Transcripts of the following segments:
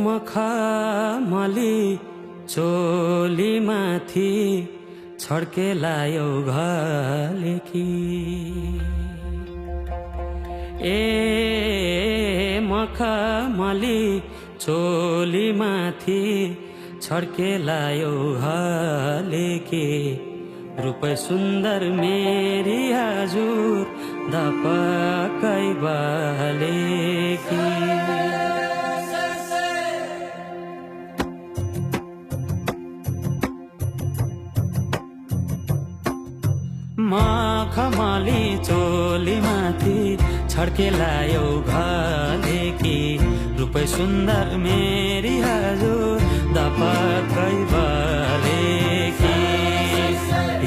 मखमली चोलीमाथि छड्केलायो घलेकी ए मखमली चोलीमाथि छड्केलायो घलेकी रूपै सुन्दर मेरी हजुर दपकै बालेकी मखमली चोलीमाथि छड्केलायो घलेकी रूपै सुन्दर मेरी हजुर दपकै बालेकी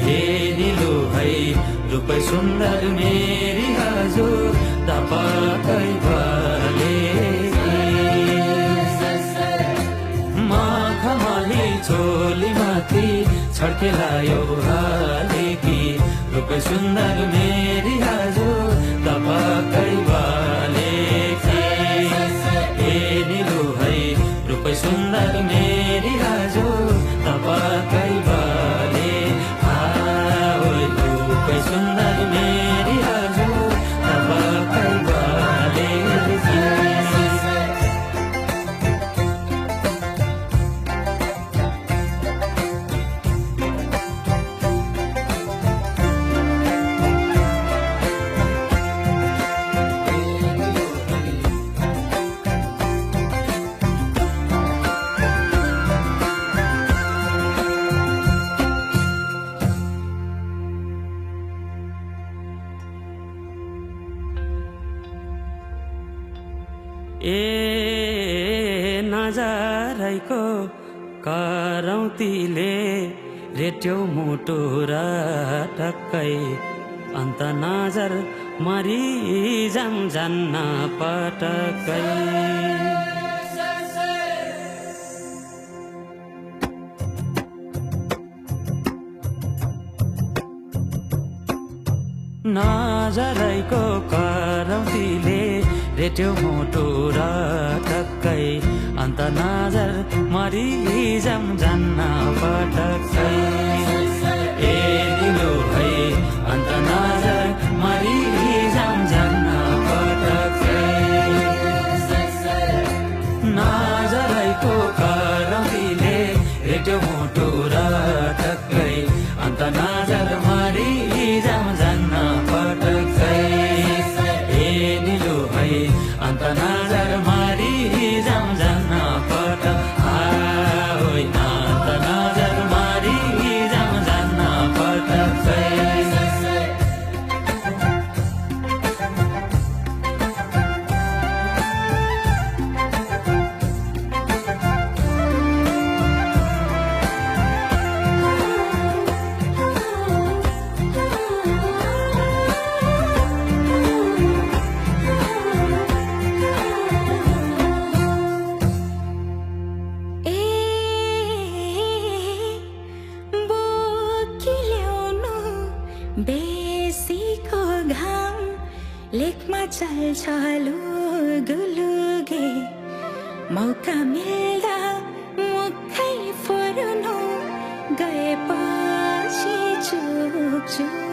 हे निलो है रूपै सुन्दर मेरी हजुर दपकै बालेकी मखमली चोलीमाथि छड्केलायो घलेकी रूपै सुन्दर मेरी हजुर दपकै बालेकी हे निलो है रूपै सुन्दर मेरी हजुर दपकै बाले रूपै सुन्दर मेरी हजुर दपकै बालेकी ए नजरैको करौतीले रेट्यो मुटु र टक्कै अन्त नजर मरि जान्न पटक्कै नजरैको करौतीले रेट्यो मुटु र टक्कै अन्त नजर मरि जान्न पटक्कै ए निलो है अन्त नजर मरि जान्न पटक्कै नजरैको करौतीले रेट्यो मुटु र टक्कै अन्त नजर मरि जान्न पटक्कै ए निलो है अन्त नजर मरि जान्न पटक्कै अन्त नजर मरि जान्न पटक्कै बेसीको घाम लेखमा चल्छ लुगुलुगे मौका मिल्दा मुखै फोर्नु गएपछि चुक्छु